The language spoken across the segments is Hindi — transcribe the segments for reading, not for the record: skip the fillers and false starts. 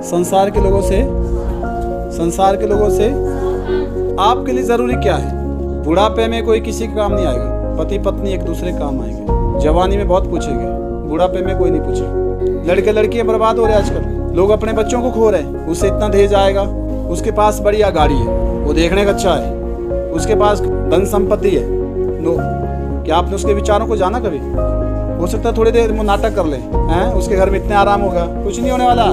संसार के लोगों से आपके लिए ज़रूरी क्या है? बुढ़ापे में कोई किसी के काम नहीं आएगा, पति पत्नी एक दूसरे के काम आएंगे। जवानी में बहुत पूछेंगे, बुढ़ापे में कोई नहीं पूछेगा। लड़के लड़कियां बर्बाद हो रहे हैं आजकल, लोग अपने बच्चों को खो रहे हैं। उससे इतना दहेज आएगा, उसके पास बढ़िया गाड़ी है, वो देखने का अच्छा है, उसके पास धन संपत्ति है। नो, क्या आपने उसके विचारों को जाना कभी? हो सकता है थोड़ी देर वो नाटक कर ले हैं, उसके घर में इतने आराम होगा, कुछ नहीं होने वाला।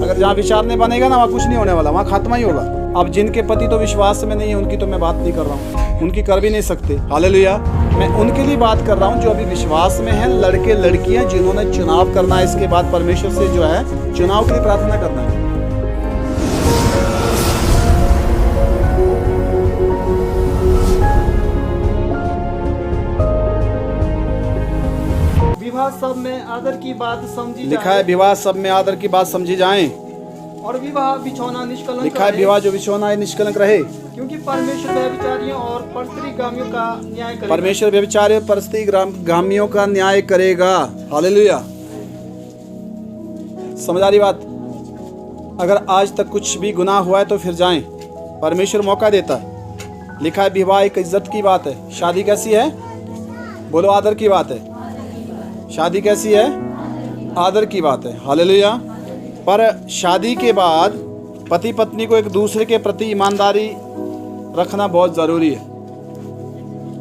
अगर जहाँ विचार नहीं बनेगा ना, वहाँ कुछ नहीं होने वाला, वहाँ खात्मा ही होगा। अब जिनके पति तो विश्वास में नहीं है, उनकी तो मैं बात नहीं कर रहा हूँ, उनकी कर भी नहीं सकते। हालेलुया। मैं उनके लिए बात कर रहा हूँ जो अभी विश्वास में है, लड़के लड़कियाँ जिन्होंने चुनाव करना है, इसके बाद परमेश्वर से जो है चुनाव के लिए प्रार्थना करना है। विवाह सब में आदर की बात समझी लिखा है विवाह सब में आदर की बात समझी जाए, और विवाह बिछौना निष्कलंक लिखा है विवाह जो बिछौना है निष्कलंक रहे, क्योंकि परमेश्वर व्यभिचारियों और परस्त्रीगामियों का न्याय करेगा। परमेश्वर व्यभिचारियों और परस्त्रीगामियों का न्याय करेगा। हालेलुया। समझ आ रही बात? अगर आज तक कुछ भी गुनाह हुआ है तो फिर जाएं, परमेश्वर मौका देता है। लिखा है विवाह एक इज्जत की बात है। शादी कैसी है? बोलो आदर की बात है। शादी कैसी है? आदर की बात है। हालेलुया। पर शादी के बाद पति पत्नी को एक दूसरे के प्रति ईमानदारी रखना बहुत ज़रूरी है।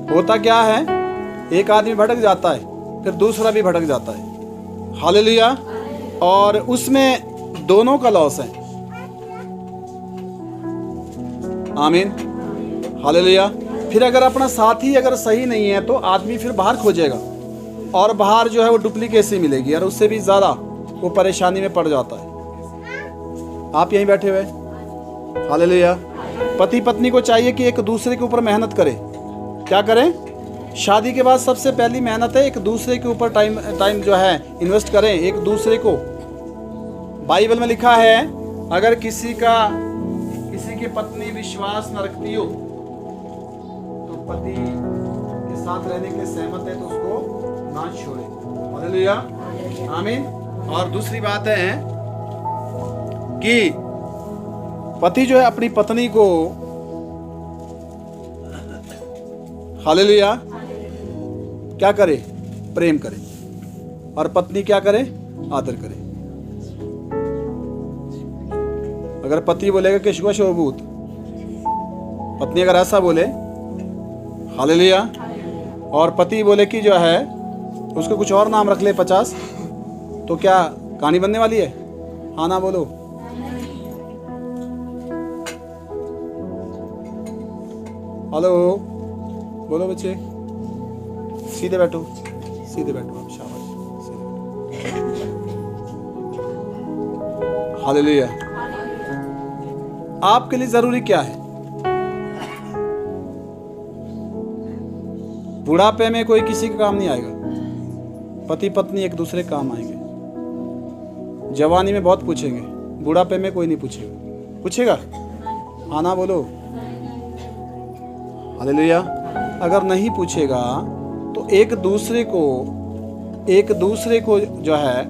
होता क्या है, एक आदमी भटक जाता है, फिर दूसरा भी भटक जाता है। हालेलुया। और उसमें दोनों का लॉस है। आमीन। हालेलुया। फिर अगर अपना साथी अगर सही नहीं है तो आदमी फिर बाहर खोजेगा, और बाहर जो है वो डुप्लीकेसी मिलेगी, और उससे भी ज़्यादा वो परेशानी में पड़ जाता है। आप यहीं बैठे हुए, हालेलुया। पति पत्नी को चाहिए कि एक दूसरे के ऊपर मेहनत करें। क्या करें? शादी के बाद सबसे पहली मेहनत है एक दूसरे के ऊपर टाइम जो है इन्वेस्ट करें एक दूसरे को। बाइबल में लिखा है अगर किसी की पत्नी विश्वास न रखती हो तो पति के साथ रहने के लिए सहमत है तो उसको ना छोड़े। हालेलुया। आमीन। और दूसरी बात है कि पति जो है अपनी पत्नी को, हालेलुया, क्या करे? प्रेम करे। और पत्नी क्या करे? आदर करे। अगर पति बोलेगा कि शुभ शोभूत, पत्नी अगर ऐसा बोले, हालेलुया, और पति बोले कि जो है उसको कुछ और नाम रख ले 50, तो क्या कहानी बनने वाली है? हाँ ना बोलो। हेलो बोलो बच्चे, सीधे बैठो, सीधे बैठो आप, शाबाश, सीधे। हालेलुया। आपके लिए जरूरी क्या है? बुढ़ापे में कोई किसी का काम नहीं आएगा, पति पत्नी एक दूसरे काम आएंगे। जवानी में बहुत पूछेंगे, बुढ़ापे में कोई नहीं पूछेगा। पूछेगा? हाँ ना बोलो। हालेलुया। अगर नहीं पूछेगा तो एक दूसरे को जो है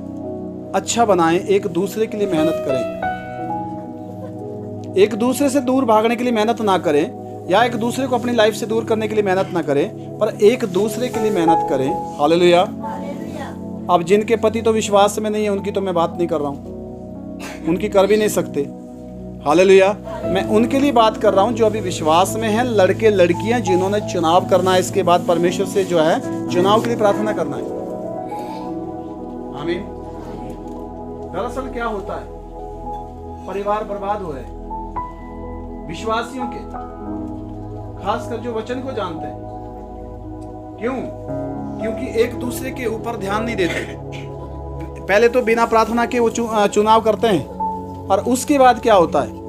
अच्छा बनाएं, एक दूसरे के लिए मेहनत करें। एक दूसरे से दूर भागने के लिए मेहनत ना करें, या एक दूसरे को अपनी लाइफ से दूर करने के लिए मेहनत ना करें, पर एक दूसरे के लिए मेहनत करें। हालेलुया। अब जिनके पति तो विश्वास में नहीं है, उनकी तो मैं बात नहीं कर रहा हूँ, उनकी कर भी नहीं सकते। हालेलुया। मैं उनके लिए बात कर रहा हूँ जो अभी विश्वास में हैं, लड़के लड़कियां जिन्होंने चुनाव करना है, इसके बाद परमेश्वर से जो है चुनाव के लिए प्रार्थना करना है। आमीन। दरअसल क्या होता है, परिवार बर्बाद हो रहे हैं विश्वासियों के, खासकर जो वचन को जानते हैं। क्यों? क्योंकि एक दूसरे के ऊपर ध्यान नहीं देते। पहले तो बिना प्रार्थना के वो चुनाव करते हैं, और उसके बाद क्या होता है,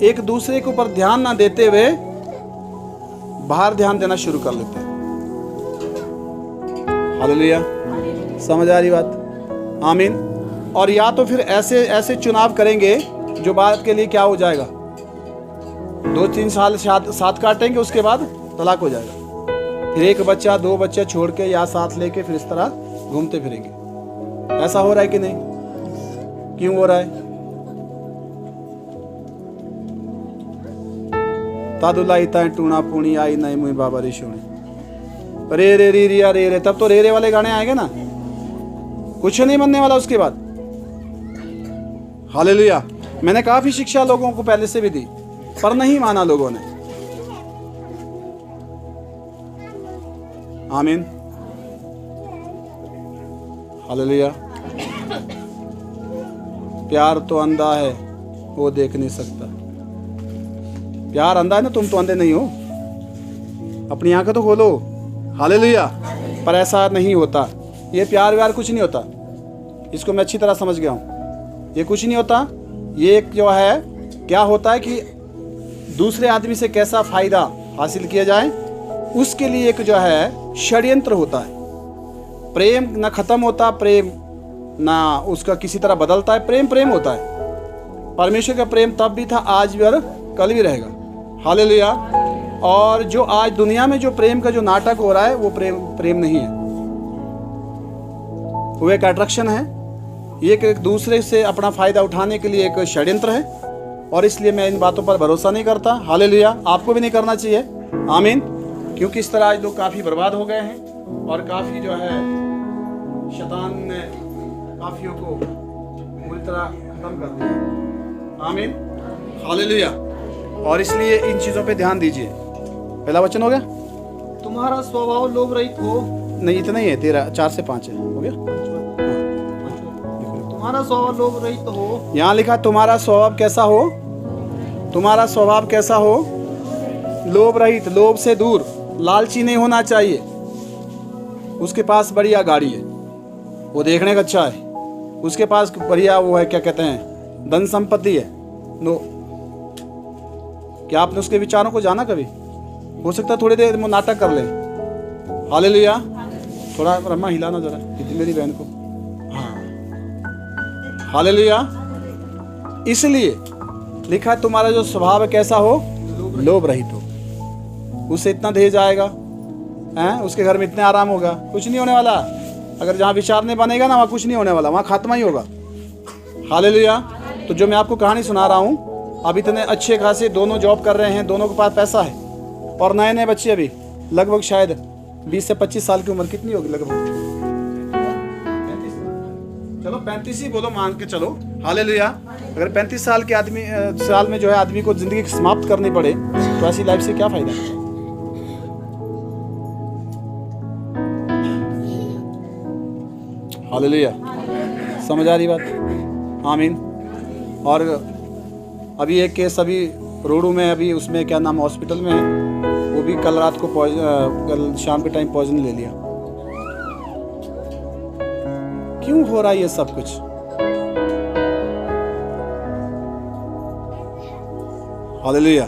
एक दूसरे के ऊपर ध्यान ना देते हुए बाहर ध्यान देना शुरू कर लेते हैं। हालेलुया। समझ आ रही बात? आमीन। और या तो फिर ऐसे चुनाव करेंगे जो बात के लिए क्या हो जाएगा, 2-3 साल साथ काटेंगे, उसके बाद तलाक हो जाएगा। फिर 1 बच्चा 2 बच्चे छोड़ के या साथ लेके फिर इस तरह घूमते फिरेंगे। ऐसा हो रहा है कि नहीं? क्यों हो रहा है? तादुलाई ताए टूना पूनी आई नहीं मुई बाबा रिशोनी रे रे री रिया रे रे, तब तो रे रे वाले गाने आएंगे ना, कुछ नहीं बनने वाला उसके बाद। हालेलुया। मैंने काफी शिक्षा लोगों को पहले से भी दी, पर नहीं माना लोगों ने। आमीन। हालेलुया। प्यार तो अंधा है, वो देख नहीं सकता। प्यार अंधा है ना, तुम तो अंधे नहीं हो, अपनी आंखें तो खोलो। हालेलुया। पर ऐसा नहीं होता, ये प्यार व्यार कुछ नहीं होता, इसको मैं अच्छी तरह समझ गया हूँ। ये कुछ नहीं होता, ये एक जो है क्या होता है कि दूसरे आदमी से कैसा फायदा हासिल किया जाए, उसके लिए एक जो है षड्यंत्र होता है। प्रेम ना खत्म होता, प्रेम ना उसका किसी तरह बदलता है, प्रेम प्रेम होता है। परमेश्वर का प्रेम तब भी था, आज भी और कल भी रहेगा। हालेलुया। और जो आज दुनिया में जो प्रेम का जो नाटक हो रहा है, वो प्रेम नहीं है, वो एक अट्रैक्शन है, ये एक दूसरे से अपना फायदा उठाने के लिए एक षड्यंत्र है। और इसलिए मैं इन बातों पर भरोसा नहीं करता। हालेलुया। आपको भी नहीं करना चाहिए। आमीन। क्योंकि इस तरह आज लोग काफ़ी बर्बाद हो गए हैं और काफ़ी जो है शैतान ने काफियों को पूरी तरह खत्म कर दिया। आमीन। हालेलुया। और इसलिए इन चीज़ों पे ध्यान दीजिए। पहला वचन हो गया, तुम्हारा स्वभाव लोभ रहित हो। नहीं, इतना ही है, 13 4 से 5 है, हो गया। तुम्हारा स्वभाव लोभ रहित हो। यहाँ लिखा तुम्हारा स्वभाव कैसा हो, तुम्हारा स्वभाव कैसा हो, लोभ रहित, लोभ से दूर, लालची नहीं होना चाहिए। उसके पास बढ़िया गाड़ी है, वो देखने का अच्छा है, उसके पास बढ़िया वो है, क्या कहते हैं, धन संपत्ति है। नो, क्या आपने उसके विचारों को जाना कभी? हो सकता है थोड़ी देर में नाटक कर ले। हालेलुया। थोड़ा रमा हिलाना जरा कितनी मेरी बहन को। हाँ, हालेलुया। इसलिए लिखा है तुम्हारा जो स्वभाव है कैसा हो, लोभ रहित हो। उससे इतना दहेज आएगा हैं, उसके घर में इतने आराम होगा, कुछ नहीं होने वाला। अगर जहाँ विचार नहीं बनेगा ना, वहाँ कुछ नहीं होने वाला, वहाँ खात्मा ही होगा। हालेलुया। तो जो मैं आपको कहानी सुना रहा हूँ, अब इतने अच्छे खासे दोनों जॉब कर रहे हैं, दोनों के पास पैसा है, और नए नए बच्चे अभी लगभग शायद 20 से 25 साल की उम्र कितनी होगी, लगभग 35, चलो 35 ही बोलो, मान के चलो। हालेलुया। अगर 35 साल के साल में जो है आदमी को जिंदगी समाप्त करनी पड़े, तो ऐसी लाइफ से क्या फायदा? हालेलुया। समझ आ रही बात? आमीन। और अभी एक केस अभी रोडू में, अभी उसमें क्या नाम, हॉस्पिटल में है, वो भी कल रात को कल शाम के टाइम पॉइजन ले लिया। क्यों हो रहा है ये सब कुछ? हालेलुया।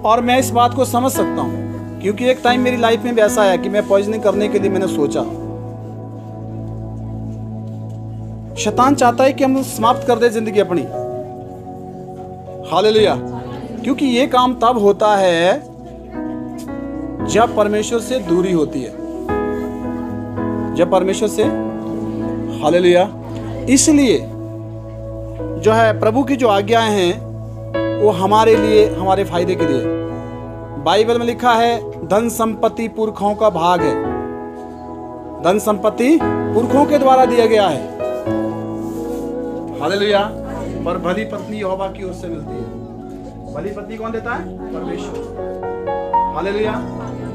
और मैं इस बात को समझ सकता हूँ, क्योंकि एक टाइम मेरी लाइफ में भी ऐसा आया कि मैं पॉइजनिंग करने के लिए मैंने सोचा। शैतान चाहता है कि हम समाप्त कर दे जिंदगी अपनी। हालेलुया। क्योंकि ये काम तब होता है जब परमेश्वर से दूरी होती है, जब परमेश्वर से। हालेलुया। इसलिए जो है प्रभु की जो आज्ञाएं हैं वो हमारे लिए, हमारे फायदे के लिए। बाइबल में लिखा है धन संपत्ति पुरखों का भाग है, धन संपत्ति पुरखों के द्वारा दिया गया है। हालेलुया। पर भली पत्नी यहोवा की ओर से मिलती है। भली पत्नी कौन देता है? परमेश्वर। हालेलुया।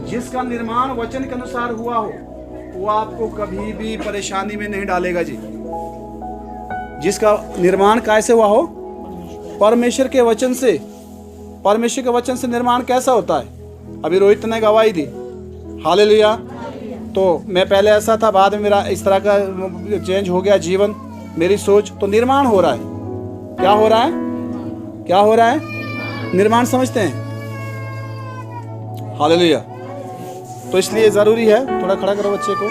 जिसका निर्माण वचन के अनुसार हुआ हो, वो आपको कभी भी परेशानी में नहीं डालेगा जी। जिसका निर्माण कैसे हुआ हो? परमेश्वर के वचन से। परमेश्वर के वचन से निर्माण कैसा होता है? अभी रोहित ने गवाही दी। हालेलुया। तो मैं पहले ऐसा था, बाद में मेरा इस तरह का चेंज हो गया जीवन, मेरी सोच। तो निर्माण हो रहा है। क्या हो रहा है? क्या हो रहा है? निर्माण समझते हैं। हालेलुया। तो इसलिए जरूरी है, थोड़ा खड़ा करो बच्चे को।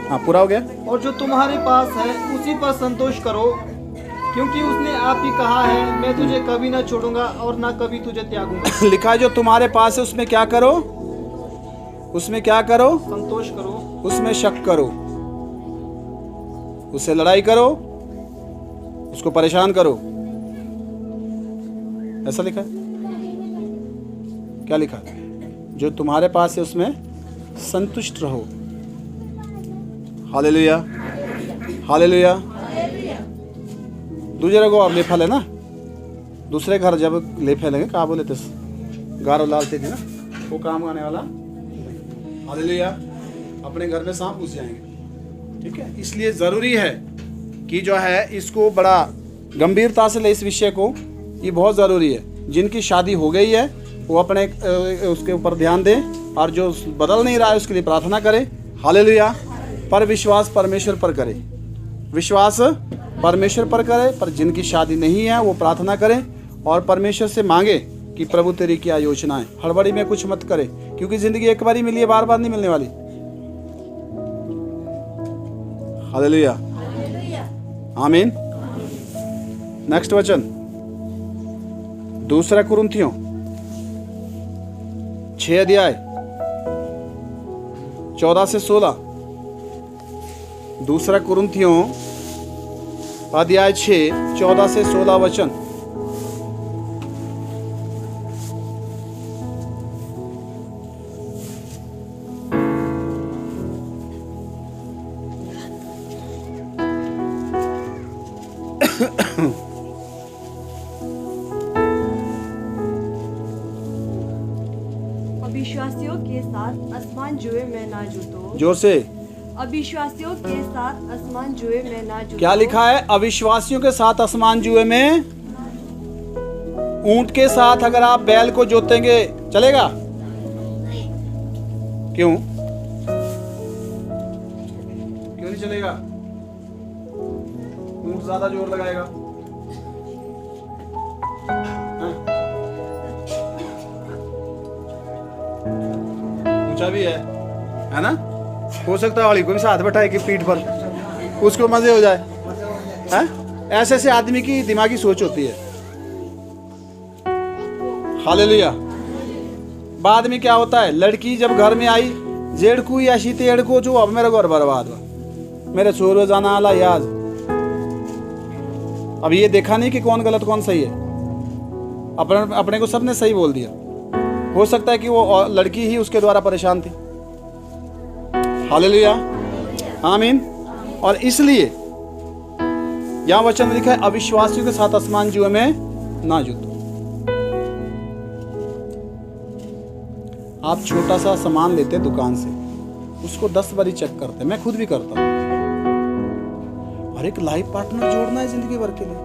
हाँ, पूरा हो गया। और जो तुम्हारे पास है उसी पर संतोष करो, क्योंकि उसने आप ही कहा है, मैं तुझे कभी ना छोड़ूंगा और ना कभी तुझे त्यागूंगा। लिखा है जो तुम्हारे पास है उसमें क्या करो? उसमें क्या करो? संतोष करो। उसमें शक करो, उससे लड़ाई करो, उसको परेशान करो। ऐसा लिखा है। क्या लिखा है? जो तुम्हारे पास है उसमें संतुष्ट रहो। Hallelujah, hallelujah. दूसरे रगो अब ले फैले ना, दूसरे घर जब ले फैलेंगे कहा बोले थे गारो लालते थे ना, वो काम आने वाला। हालेलुया। अपने घर में सांप घुस जाएंगे, ठीक है। इसलिए ज़रूरी है कि जो है इसको बड़ा गंभीरता से ले इस विषय को, ये बहुत ज़रूरी है। जिनकी शादी हो गई है वो अपने उसके ऊपर ध्यान दें, और जो बदल नहीं रहा है उसके लिए प्रार्थना करें। हालेलुया। पर विश्वास परमेश्वर पर करें, विश्वास परमेश्वर पर करें। पर जिनकी शादी नहीं है वो प्रार्थना करें और परमेश्वर से मांगे कि प्रभु तेरी क्या योजना है। हड़बड़ी में कुछ मत करें, क्योंकि ज़िंदगी एक बार ही मिली है, बार बार नहीं मिलने वाली। हालेलुया, आमीन। नेक्स्ट वचन, दूसरा कुरिन्थियों 6 अध्याय 14 से 16। दूसरा कुरिन्थियों अध्याय 6 14 से 16 वचन। अविश्वासियों के साथ आसमान जुए में ना जुटो। जोर से। अविश्वासियों के साथ आसमान जुए में ना जुटो। क्या लिखा है? अविश्वासियों के साथ आसमान जुए में। ऊंट के साथ अगर आप बैल को जोतेंगे चलेगा? क्यों नहीं चलेगा? ऊंट ज्यादा जोर लगाएगा। ऊंचा भी है ना? हो सकता है वाली को भी साथ बैठाए कि पीठ पर, उसको मजे हो जाए। ऐसे ऐसे आदमी की दिमागी सोच होती है। हालेलुया। बाद में क्या होता है? लड़की जब घर में आई, जेड़कू या शीतेड़ को जो अब मेरे घर बर्बाद हुआ, मेरे छोर में जाना आला याद। अब ये देखा नहीं कि कौन गलत कौन सही है, अपने को सबने सही बोल दिया। हो सकता है कि वो लड़की ही उसके द्वारा परेशान थी। हालेलुया, आमीन। और इसलिए यहां वचन लिखा है, अविश्वासियों के साथ आसमान जुए में ना जुटो। आप छोटा सा सामान लेते दुकान से, उसको 10 बारी चेक करते, मैं खुद भी करता हूं। और एक लाइफ पार्टनर जोड़ना है जिंदगी भर के लिए,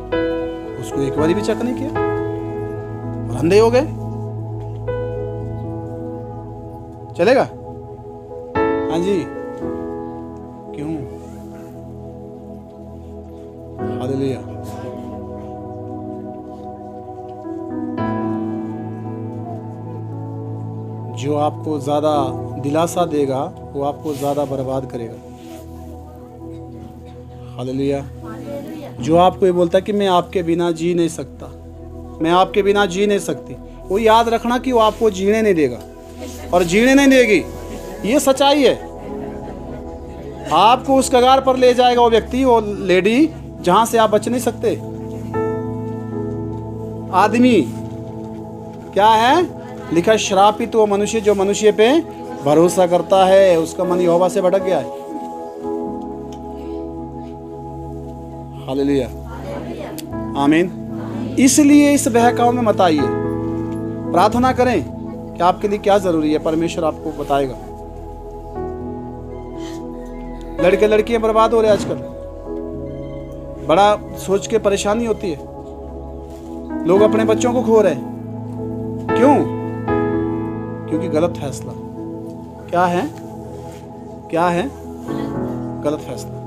उसको एक बारी भी चेक नहीं किया और अंधे हो गए। चलेगा? हाँ जी, क्यों? हालेलुया। जो आपको ज्यादा दिलासा देगा वो आपको ज्यादा बर्बाद करेगा। हालेलुया। जो आपको ये बोलता है कि मैं आपके बिना जी नहीं सकता, मैं आपके बिना जी नहीं सकती, वो याद रखना कि वो आपको जीने नहीं देगा और जीने नहीं देगी। ये सच्चाई है। आपको उस कगार पर ले जाएगा वो व्यक्ति, वो लेडी, जहां से आप बच नहीं सकते। आदमी क्या है? लिखा, श्रापित वो मनुष्य जो मनुष्य पे भरोसा करता है, उसका मन यहोवा से भटक गया है। हालेलुया, आमीन। इसलिए इस बहकाव में मत आइए। प्रार्थना करें कि आपके लिए क्या जरूरी है, परमेश्वर आपको बताएगा। लड़के लड़कियां बर्बाद हो रहे हैं आजकल, बड़ा सोच के परेशानी होती है। लोग अपने बच्चों को खो रहे हैं। क्यों? क्योंकि गलत फैसला। क्या है? क्या है? गलत फैसला।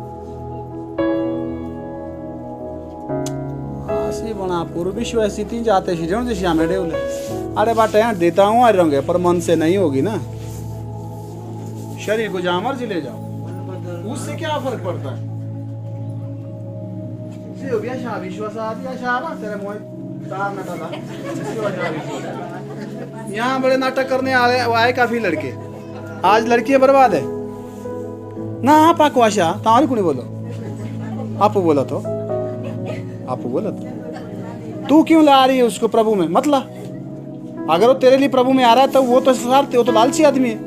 बना पूर्व विश्व ऐसी तीन जाते दिशा में डेवले। अरे बाटे देता हूँ आज रंगे, पर मन से नहीं होगी ना। शरीर को जहां मर्जी ले जाओ, उससे क्या फर्क पड़ता है? यहाँ बड़े नाटक करने आए काफी लड़के, आज लड़कियां बर्बाद है ना। आप आशा तार को नहीं बोलो, आप बोला तो, आप बोला तो। तू क्यों ला रही है उसको? प्रभु में मत ला, अगर वो तेरे लिए प्रभु में आ रहा है तो वो तो स्वार्थी, वो तो लालची आदमी है।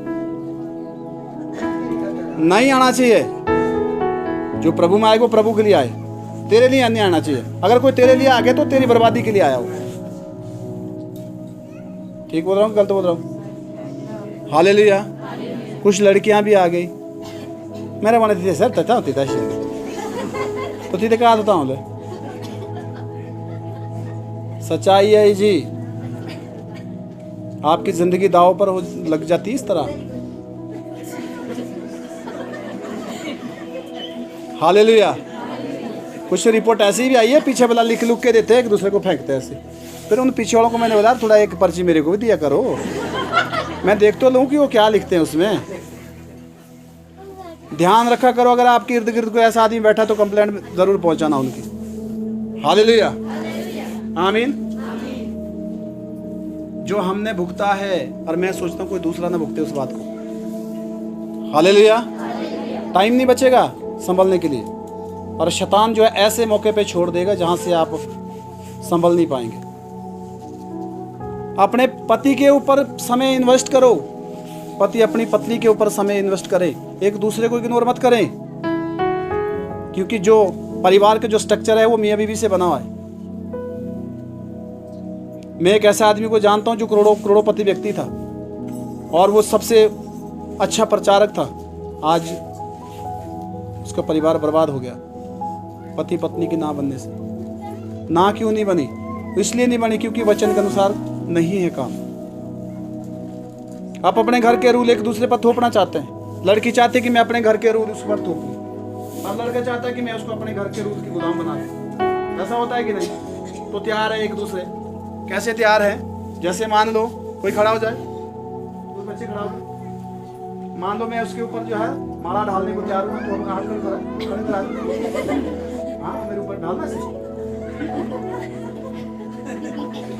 नहीं आना चाहिए। जो प्रभु में आए वो प्रभु के लिए आए, तेरे लिए नहीं आना चाहिए। अगर कोई तेरे लिए आ गया तो तेरी बर्बादी के लिए आया हो। ठीक बोल रहा हूँ, गलत बोल रहा हूँ? हालेलुया। कुछ लड़कियां भी आ गई, मेरा मन तिथे सर तथा होती था तो तिथे कहा था हूँ। सच्चाई है जी, आपकी जिंदगी दाव पर लग जाती इस तरह। हालेलुया। कुछ रिपोर्ट ऐसी भी आई है, पीछे वाला लिख लुक के देते हैं, एक दूसरे को फेंकते हैं ऐसे। फिर उन पीछे वालों को मैंने बोला थोड़ा एक पर्ची मेरे को भी दिया करो, मैं देख तो लूँ कि वो क्या लिखते हैं उसमें। ध्यान रखा करो, अगर आपके इर्द गिर्द कोई ऐसा आदमी बैठा तो कंप्लेंट जरूर पहुंचाना उनकी। हालेलुया, आमीन। जो हमने भुगता है, और मैं सोचता हूँ कोई दूसरा ना भुगते उस बात को। हालेलुया। टाइम नहीं बचेगा संभलने के लिए, और शैतान जो है ऐसे मौके पे छोड़ देगा जहां से आप संभल नहीं पाएंगे। अपने पति के ऊपर समय इन्वेस्ट करो, पति अपनी पत्नी के ऊपर समय इन्वेस्ट करे, एक दूसरे को इग्नोर मत करें, क्योंकि जो परिवार का जो स्ट्रक्चर है वो मियाँ बीवी से बना हुआ है। मैं एक ऐसे आदमी को जानता हूं जो करोड़ोंपति व्यक्ति था, और वो सबसे अच्छा प्रचारक था। आज उसका परिवार बर्बाद हो गया पति पत्नी की ना बनने से। ना क्यों नहीं बनी? इसलिए नहीं बनी क्योंकि वचन के अनुसार नहीं है काम। आप अपने घर के रूल एक दूसरे पर थोपना चाहते हैं। लड़की चाहती है कि मैं अपने घर के रूल उस पर थोपूं, और लड़का चाहता है कि मैं उसको अपने घर के रूल की गुलाम बना दूं। ऐसा होता है कि नहीं? तो तैयार है एक दूसरे। कैसे तैयार है? जैसे मान लो कोई खड़ा हो जाए, कोई बच्चे खड़ा हो जाए, मान लो मैं उसके ऊपर जो है माला ढालने को तैयार हूँ, तो अपना हाथ खड़े करा, हाँ मेरे ऊपर ढालना से।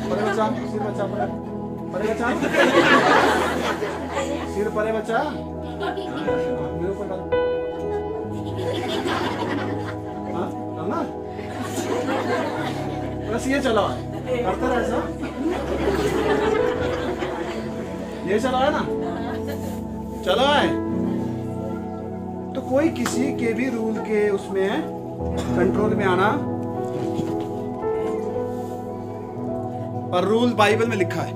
परे बच्चा, सिर बच्चा, परे बच्चा, सिर परे बच्चा, मेरे ऊपर डाल, हाँ डालना। बस ये चला है, करता रहे ऐसा, ये चला है ना, चला है। तो कोई किसी के भी रूल के उसमें कंट्रोल में आना। और रूल बाइबल में लिखा है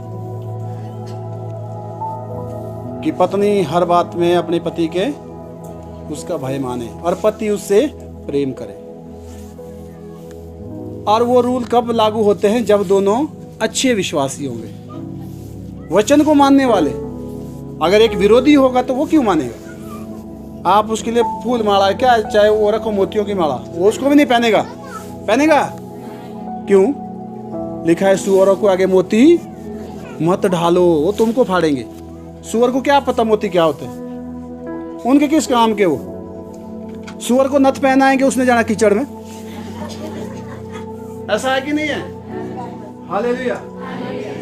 कि पत्नी हर बात में अपने पति के उसका भय माने और पति उससे प्रेम करे। और वो रूल कब लागू होते हैं? जब दोनों अच्छे विश्वासी होंगे, वचन को मानने वाले। अगर एक विरोधी होगा तो वो क्यों मानेगा? आप उसके लिए फूल माला क्या, चाहे वो रखो मोतियों की माला, वो उसको भी नहीं पहनेगा। पहनेगा क्यों? लिखा है सुअरों को आगे मोती मत ढालो, वो तुमको फाड़ेंगे। सुअर को क्या पता मोती क्या होते हैं? उनके किस काम के? वो सुअर को नथ पहनाएंगे, उसने जाना कीचड़ में। ऐसा है कि नहीं है? हालेलुया।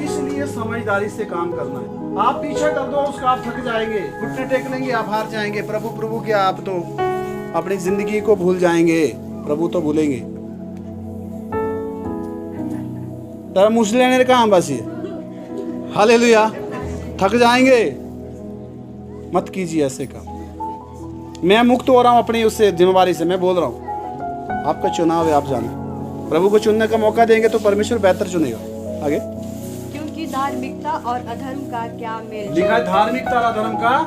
इसलिए समझदारी से काम करना है। आप पीछे कर दो उसका, आप थक जाएंगे, घुटने टेक लेंगे, आप हार जाएंगे। प्रभु प्रभु क्या, आप तो अपनी जिंदगी को भूल जाएंगे, प्रभु तो भूलेंगे। तो मुझे लेने का हम बस ये, हालेलुया, थक जाएंगे। मत कीजिए ऐसे काम। मैं मुक्त हो रहा हूं अपनी उससे जिम्मेवारी से। मैं बोल रहा हूं आपका चुनाव है, आप जाने। प्रभु को चुनने का मौका देंगे तो परमेश्वर बेहतर चुनेगा। आगे, क्योंकि धार्मिकता और अधर्म का क्या मेल लिखा है, धार्मिकता और अधर्म का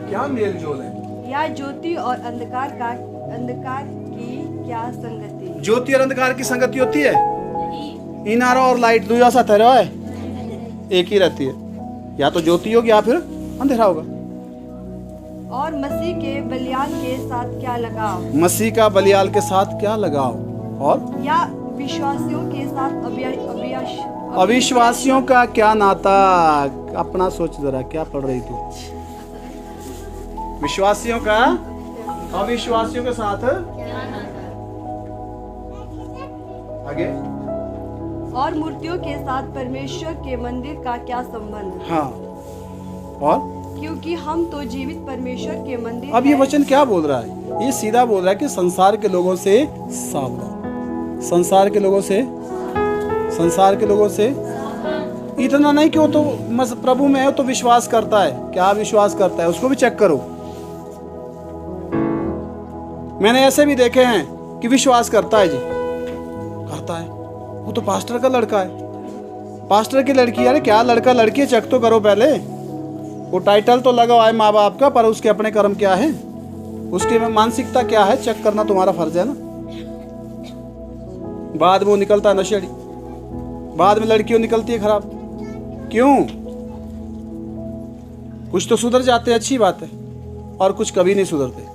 क्या मेल जोल है? या ज्योति और अंधकार की क्या संगति? ज्योति और अंधकार की संगति होती है? इनारा और लाइट दूजा सा ठहरा है, एक ही रहती है। या तो ज्योति होगी या फिर अंधेरा होगा। और मसीह के बलियान के साथ क्या लगाव? मसीह का बलियाल के साथ क्या लगाव? और या विश्वासियों के साथ अविश्वासियों का क्या नाता? अपना सोच जरा, क्या पढ़ रही तू? विश्वासियों का अविश्वासियों के साथ आगे। और मूर्तियों के साथ परमेश्वर के मंदिर का क्या संबंध? हाँ, और क्योंकि हम तो जीवित परमेश्वर के मंदिर। अब ये वचन क्या बोल रहा है? ये सीधा बोल रहा है कि संसार के लोगों से सावधान। संसार के लोगों से इतना नहीं कि वो तो प्रभु में है तो विश्वास करता है। क्या विश्वास करता है उसको भी चेक करो। मैंने ऐसे भी देखे हैं कि विश्वास करता है जी, करता है, वो तो पास्टर का लड़का है, पास्टर की लड़की। अरे क्या लड़का लड़की, चेक तो करो पहले। वो टाइटल तो लगा है माँ बाप का, पर उसके अपने कर्म क्या है, उसकी मानसिकता क्या है, चेक करना तुम्हारा फर्ज है ना। बाद में वो निकलता है नशेड़ी, बाद में लड़कियों निकलती है खराब। क्यों? कुछ तो सुधर जाते हैं, अच्छी बात है, और कुछ कभी नहीं सुधरते।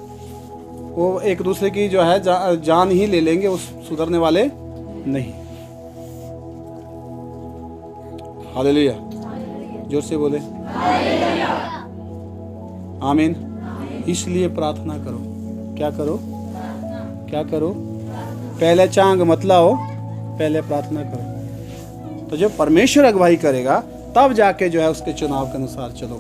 वो एक दूसरे की जो है जान ही ले लेंगे, उस सुधरने वाले नहीं। हालेलुया, जोर से बोले आमीन। इसलिए प्रार्थना करो। क्या करो? क्या करो? पहले चांग मत लाओ, पहले प्रार्थना करो। तो जब परमेश्वर अगुवाई करेगा तब जाके जो है उसके चुनाव के अनुसार चलो।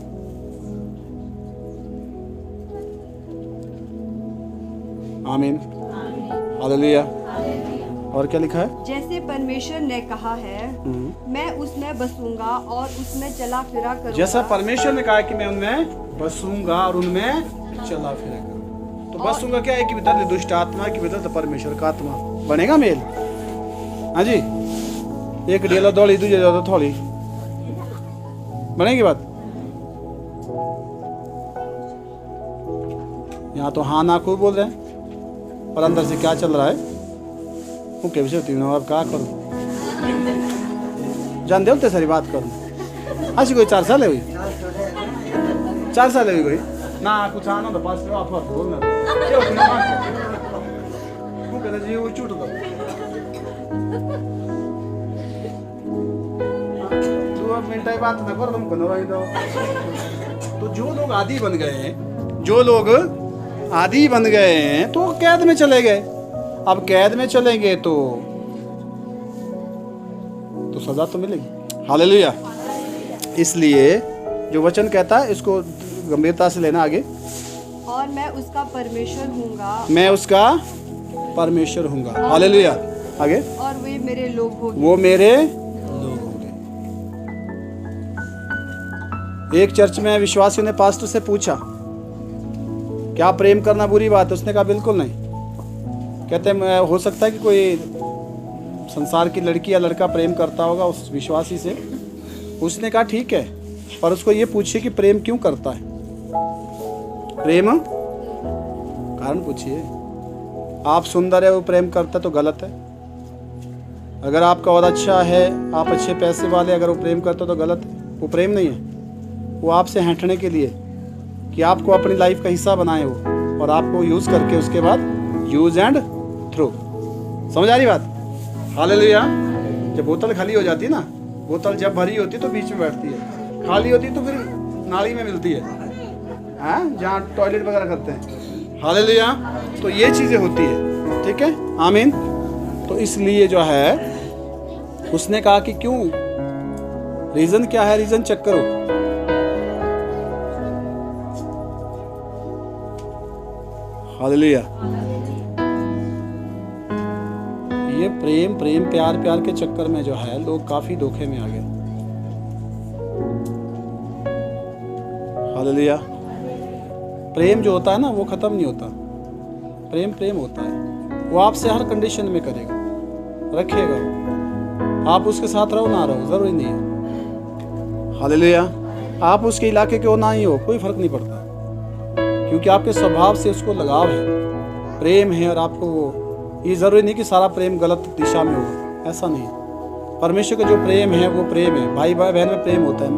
आमीन, हालेलुया। और क्या लिखा है? जैसे परमेश्वर ने कहा है, मैं उसमें बसूंगा और उसमें चला फिरा करूंगा। जैसा परमेश्वर ने कहा कि मैं उनमें बसूंगा और उनमें चला फिरा करूंगा। तो बसूंगा क्या है कि भीतर दुष्ट आत्मा की भीतर तो परमेश्वर का आत्मा बनेगा मेल। हाँ जी, एक डेला दौड़ी दूजे ज्यादा थोड़ी बनेगी बात। यहाँ तो हाँ ना खूब बोल रहे हैं, पर अंदर से क्या चल रहा है वो क्या विषय तीनों अब क्या करूँ जान दे होते सारी बात करूँ। अच्छी कोई 4 साल है हुई, 4 साल है कोई ना कुछ आना तो पास आप बोलना वो कहते जी वो छूट दो 2 मिनट बात ना करो तुमको ना दो। तो जो लोग आदी बन गए हैं, जो लोग आदी बन गए हैं तो कैद में चले गए। अब कैद में चलेंगे तो सजा तो मिलेगी। हालेलुया। इसलिए जो वचन कहता है इसको गंभीरता से लेना आगे। और मैं उसका परमेश्वर हूँगा, मैं उसका परमेश्वर हूँगा। हालेलुया। आगे। और वे मेरे लोग होंगे, वो मेरे लोग होंगे। एक चर्च में विश्वासियों ने पास्टर से पूछा क्या प्रेम करना बुरी बात है? उसने कहा बिल्कुल नहीं। कहते हैं हो सकता है कि कोई संसार की लड़की या लड़का प्रेम करता होगा उस विश्वासी से। उसने कहा ठीक है, पर उसको ये पूछिए कि प्रेम क्यों करता है, प्रेम कारण पूछिए। आप सुंदर है वो प्रेम करता है तो गलत है। अगर आपका और अच्छा है, आप अच्छे पैसे वाले, अगर वो प्रेम करता है तो गलत है। वो प्रेम नहीं है, वो आपसे हैंटने के लिए कि आपको अपनी लाइफ का हिस्सा बनाए वो, और आपको यूज़ करके उसके बाद यूज एंड थ्रो। समझ आ रही बात? हालेलुया। जब बोतल खाली हो जाती है ना, बोतल जब भरी होती है तो बीच में बैठती है, खाली होती है तो फिर नाली में मिलती है, हाँ, जहाँ टॉयलेट वगैरह करते हैं। हालेलुया। तो ये चीज़ें होती है, ठीक है, आमीन। तो इसलिए जो है उसने कहा कि क्यों, रीज़न क्या है, रीज़न चेक करो। हालेलुया। ये प्रेम प्रेम प्यार प्यार के चक्कर में जो है लोग काफी धोखे में आ गए। हालेलुया। प्रेम जो होता है ना वो खत्म नहीं होता। प्रेम प्रेम होता है, वो आपसे हर कंडीशन में करेगा, रखेगा। आप उसके साथ रहो ना रहो जरूरी नहीं है। हालेलुया। आप उसके इलाके के हो ना ही हो, कोई फर्क नहीं पड़ता, क्योंकि आपके स्वभाव से उसको लगाव है, प्रेम है। और आपको वो, ये जरूरी नहीं कि सारा प्रेम गलत दिशा में होगा, ऐसा नहीं है। परमेश्वर का जो प्रेम है वो प्रेम है। भाई बहन में प्रेम होता है,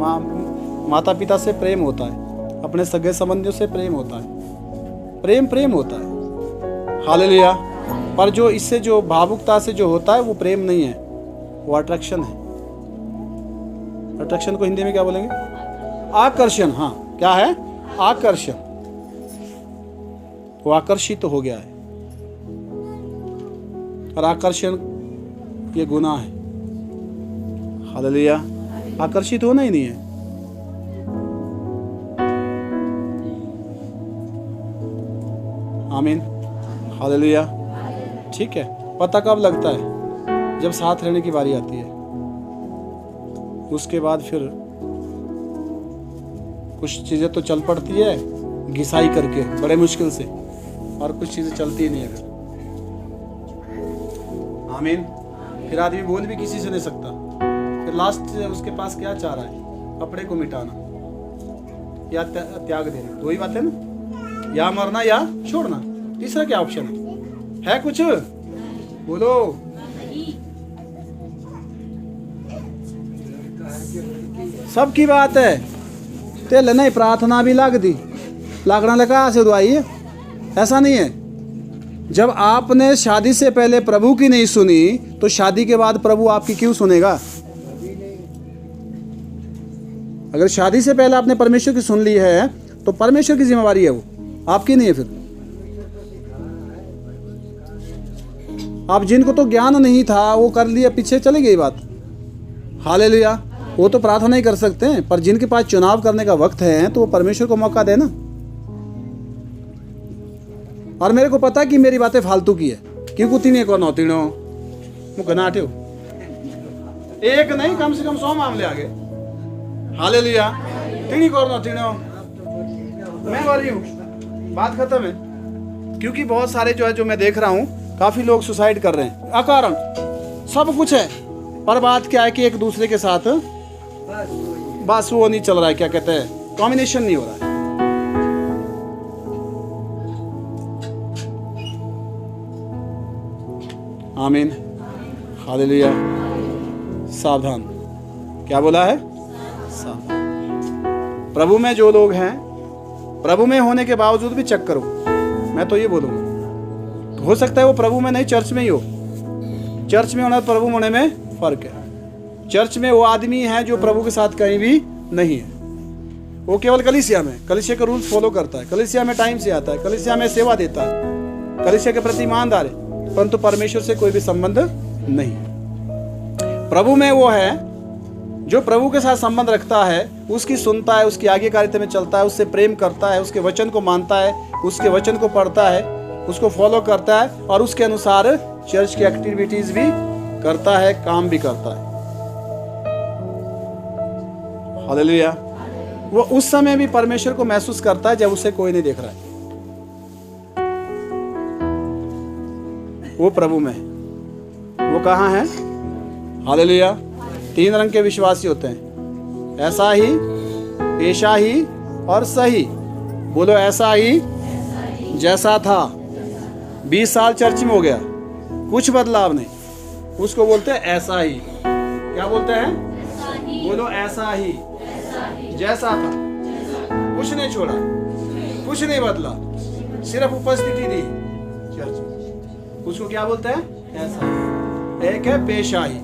माता पिता से प्रेम होता है, अपने सगे संबंधियों से प्रेम होता है, प्रेम प्रेम होता है। हालेलुया। पर जो इससे जो भावुकता से जो होता है वो प्रेम नहीं है, वो अट्रैक्शन है। अट्रैक्शन को हिंदी में क्या बोलेंगे? आकर्षण। हाँ, क्या है? आकर्षण। वो आकर्षित तो हो गया है, और आकर्षण ये गुनाह है। हालेलुया। आकर्षित होना ही नहीं है। आमीन, हालेलुया। ठीक है, पता कब लगता है? जब साथ रहने की बारी आती है। उसके बाद फिर कुछ चीज़ें तो चल पड़ती है घिसाई करके बड़े मुश्किल से, और कुछ चीज़ें चलती ही नहीं है फिर। आमीन। फिर आदमी बोल भी किसी से नहीं सकता। फिर लास्ट उसके पास क्या चाह रहा है? कपड़े को मिटाना या त्याग देना, दो ही बात है ना, या मरना या छोड़ना। तीसरा क्या ऑप्शन है कुछ? बोलो। सबकी बात है। तेल नहीं प्रार्थना भी लाग दी, लागना लगा से दुआई है, ऐसा नहीं है। जब आपने शादी से पहले प्रभु की नहीं सुनी तो शादी के बाद प्रभु आपकी क्यों सुनेगा? अगर शादी से पहले आपने परमेश्वर की सुन ली है तो परमेश्वर की जिम्मेवारी है, वो आपकी नहीं है। फिर आप जिनको तो ज्ञान नहीं था वो कर लिया, पीछे चली गई बात। हालेलुया। वो तो प्रार्थना ही कर सकते हैं, पर जिनके पास चुनाव करने का वक्त है तो वो परमेश्वर को मौका देना। और मेरे को पता कि मेरी बातें फालतू की है, क्योंकि तीन एक और नौ तीनों मुकनाटे हो, एक नहीं कम से कम 100 मामले आ गए। हालेलुया। तीन और नौ तीनों मैं बोल रही हूँ, बात खत्म है। क्योंकि बहुत सारे जो है, जो मैं देख रहा हूँ, काफी लोग सुसाइड कर रहे हैं अकारण। सब कुछ है, पर बात क्या है कि एक दूसरे के साथ बस वो नहीं चल रहा है, क्या कहते हैं, कॉम्बिनेशन नहीं हो रहा है। आमीन। हालेलुया। सावधान। क्या बोला है? सावधान। प्रभु में जो लोग हैं, प्रभु में होने के बावजूद भी चेक करो। मैं तो ये बोलूंगा, हो सकता है वो प्रभु में नहीं, चर्च में ही हो। चर्च में होना प्रभु होने में फर्क है। चर्च में वो आदमी है जो प्रभु के साथ कहीं भी नहीं है, वो केवल कलीसिया में, कलीसिया के रूल्स फॉलो करता है, कलीसिया में टाइम से आता है, कलीसिया में सेवा देता है, कलीसिया के प्रति ईमानदार है, परंतु परमेश्वर से कोई भी संबंध नहीं। प्रभु में वो है जो प्रभु के साथ संबंध रखता है, उसकी सुनता है, उसकी आज्ञाकारिता में चलता है, उससे प्रेम करता है, उसके वचन को मानता है, उसके वचन को पढ़ता है, उसको फॉलो करता है और उसके अनुसार चर्च की एक्टिविटीज भी करता है, काम भी करता है। हालेलुया। वो उस समय भी परमेश्वर को महसूस करता है जब उसे कोई नहीं देख रहा है। वो प्रभु में, वो कहाँ है? हालेलुया। 3 रंग के विश्वासी होते हैं, ऐसा ही, पेशा ही और सही। बोलो ऐसा ही जैसा था। 20 साल चर्च में हो गया, कुछ बदलाव नहीं, उसको बोलते हैं ऐसा ही। क्या बोलते हैं? बोलो ऐसा ही जैसा था, कुछ नहीं छोड़ा, कुछ नहीं बदला, सिर्फ उपस्थिति दी चर्च में। उसको क्या बोलते हैं? ऐसा ही। एक है पेशा ही,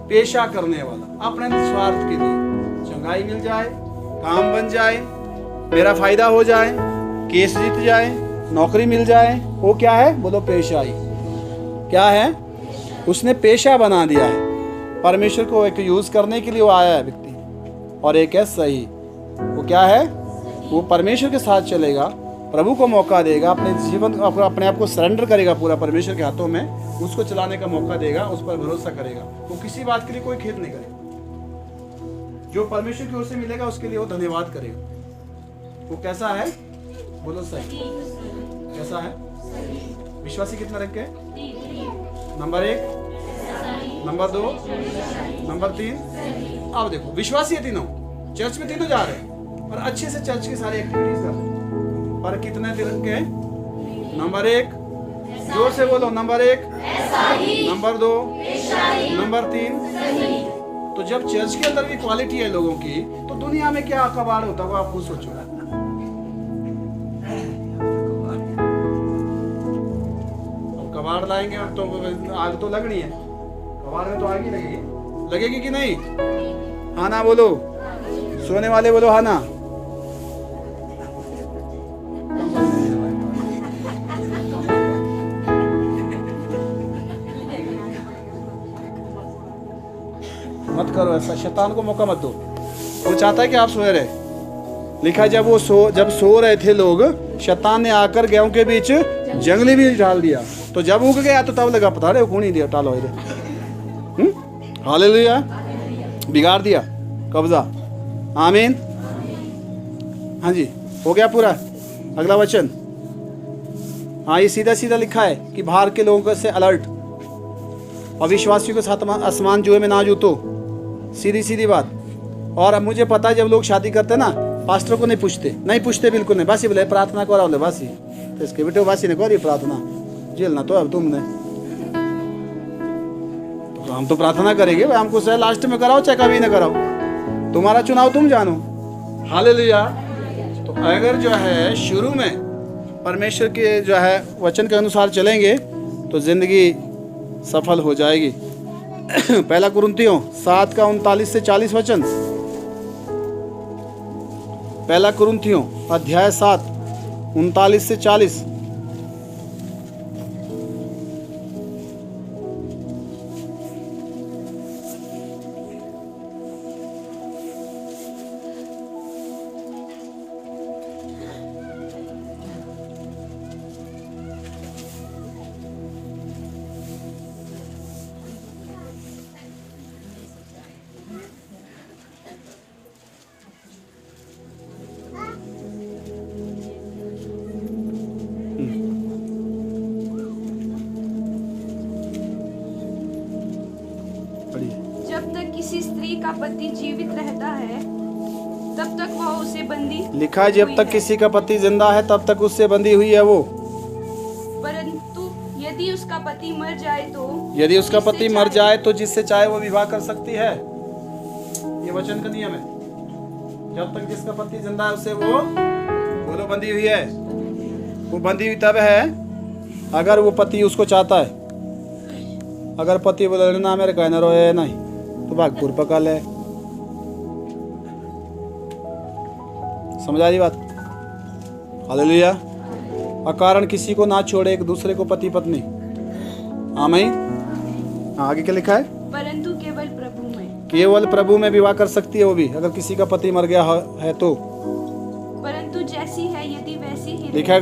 पेशा करने वाला, अपने स्वार्थ के लिए, चंगाई मिल जाए, काम बन जाए, मेरा फायदा हो जाए, केस जीत जाए, नौकरी मिल जाए, वो क्या है? बोलो पेशा ही। क्या है? उसने पेशा बना दिया है। परमेश्वर को एक यूज करने के लिए वो आया है व्यक्ति। और एक है सही, वो क्या है? वो परमेश्वर के साथ चलेगा, प्रभु को मौका देगा, अपने जीवन अपने आप को सरेंडर करेगा पूरा परमेश्वर के हाथों में, उसको चलाने का मौका देगा, उस पर भरोसा करेगा। वो किसी बात के लिए कोई खेद नहीं करेगा, जो परमेश्वर की ओर से मिलेगा उसके लिए वो धन्यवाद करेगा। वो कैसा है? बोलो सही। कैसा है? विश्वासी कितना रख के? Number 1, number 2, number 3। अब देखो, विश्वासी है तीनों, चर्च में तीनों जा रहे हैं और अच्छे से चर्च की सारी एक्टिविटीज कर रहे हैं, पर कितने दिन के? नंबर 1, जोर से बोलो, नंबर 1, नंबर 2, नंबर 3। तो जब चर्च के अंदर की क्वालिटी है लोगों की, तो दुनिया में क्या कबाड़ होता है आप खुद सोचो। कबाड़ लाएंगे तो आग तो लगनी है, कबाड़ में तो आग ही लगेगी कि नहीं? हाँ ना बोलो, सोने वाले बोलो हाँ ना। मत करो ऐसा, शैतान को मौका मत दो। वो चाहता है कि आप सोए रहे। लिखा जब सो रहे थे लोग, शैतान ने आकर गेहूं के बीच जंगली बीज डाल दिया, तो जब उग गया तो तब लगा पता रहे कौन ही दिया टालो। हालेलुया। बिगाड़ दिया कब्जा। आमीन। हाँ जी, हो गया पूरा। अगला वचन, हाँ ये सीधा सीधा लिखा है कि बाहर के लोगों से अलर्ट, अविश्वासियों के साथ आसमान जुए में ना जूतो, सीधी सीधी बात। और अब मुझे पता है जब लोग शादी करते ना, पास्टर को नहीं पूछते बिल्कुल नहीं, बस ही बोले प्रार्थना करा बोले बस ही, तो इसके बेटे बस ही ने करी प्रार्थना, जेल ना तो अब तुमने तो हम तो प्रार्थना करेंगे भाई, हमको चाहे लास्ट में कराओ चाहे कभी ना कराओ, तुम्हारा चुनाव तुम जानो। हालेलुया। तो अगर जो है शुरू में परमेश्वर के जो है वचन के अनुसार चलेंगे तो जिंदगी सफल हो जाएगी। पहला कुरिन्थियों 7 का 39 से 40 वचन। पहला कुरिन्थियों अध्याय 7 39 से 40। जब तक किसी स्त्री का पति जीवित रहता है तब तक वह उसे बंदी लिखा है जब तक किसी का पति जिंदा है तब तक उससे बंधी हुई है वो। परंतु यदि उसका पति मर जाए तो जिससे चाहे वो विवाह कर सकती है। ये वचन का नियम है। जब तक जिसका पति जिंदा है उससे वो बोलो बंधी हुई है। वो बंधी हुई तब है अगर वो पति उसको चाहता है। अगर पति बोले ना मेरे कहना रोए नहीं तो भागपुर पका ले। समझा रही बात? हालेलुया। अकारण किसी को ना छोड़े एक दूसरे को पति पत्नी। आमीन। आगे क्या लिखा है? परंतु केवल प्रभु में विवाह कर सकती है वो भी, अगर किसी का पति मर गया है तो। परंतु जैसी है यदि वैसी ही लिखा है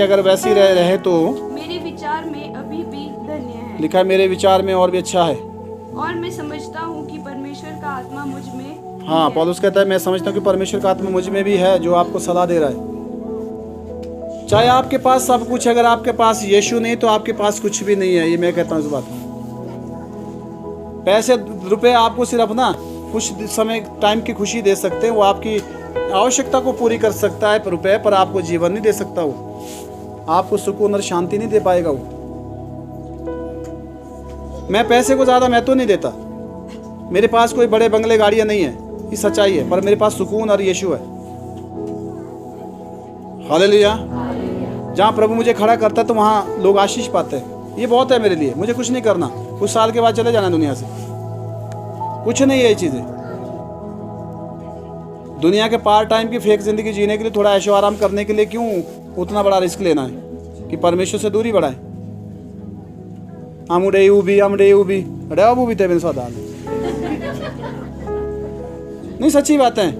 अगर वैसी रहे तो मेरे विचार में अभी भी धन्य है। लिखा है मेरे विचार में और भी अच्छा है। और मैं समझता हूँ कि परमेश्वर का आत्मा मुझ में। हाँ, पौलुस कहता है मैं समझता हूँ कि परमेश्वर का आत्मा मुझ में भी है जो आपको सलाह दे रहा है। चाहे आपके पास सब कुछ, अगर आपके पास यीशु नहीं तो आपके पास कुछ भी नहीं है। ये मैं कहता हूँ इस बात। पैसे रुपए आपको सिर्फ ना कुछ समय टाइम की खुशी दे सकते हैं, वो आपकी आवश्यकता को पूरी कर सकता है, पर रुपए पर आपको जीवन नहीं दे सकता। वो आपको सुकून और शांति नहीं दे पाएगा। वो मैं पैसे को ज़्यादा महत्व नहीं देता। मेरे पास कोई बड़े बंगले गाड़ियाँ नहीं है, ये सच्चाई है, पर मेरे पास सुकून और यीशु है। हालेलुया। जहाँ प्रभु मुझे खड़ा करता है तो वहाँ लोग आशीष पाते हैं। ये बहुत है मेरे लिए। मुझे कुछ नहीं करना, कुछ साल के बाद चले जाना दुनिया से। कुछ नहीं है ये चीज़ें। दुनिया के पार्ट टाइम की फेक जिंदगी जीने के लिए, थोड़ा ऐशो आराम करने के लिए क्यों उतना बड़ा रिस्क लेना है कि परमेश्वर से दूरी बढ़ाए। अमुडे भी अरे अब भी थे मेरे साथ नहीं, सच्ची बात है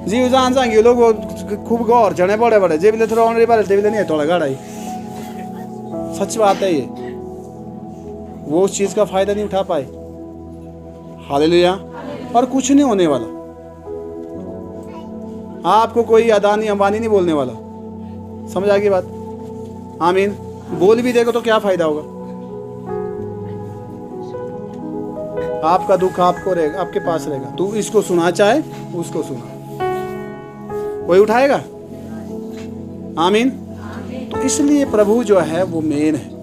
जी। जान जाएंगे लोग खूब गौर चढ़े बड़े बड़े जेब ले थोड़ा ऑनरी बारे जेब ले नहीं है थोड़ा गाड़ा ही। सच बात है ये। वो उस चीज का फायदा नहीं उठा पाए। हालेलुया। और कुछ नहीं होने वाला। आपको कोई अदानी अंबानी नहीं बोलने वाला। समझ आ गई बात? आमीन। बोल भी देगा तो क्या फायदा होगा? आपका दुख आपको रहेगा, आपके पास रहेगा। तू इसको सुना चाहे उसको सुना, कोई उठाएगा? आमीन। तो इसलिए प्रभु जो है वो मेन है।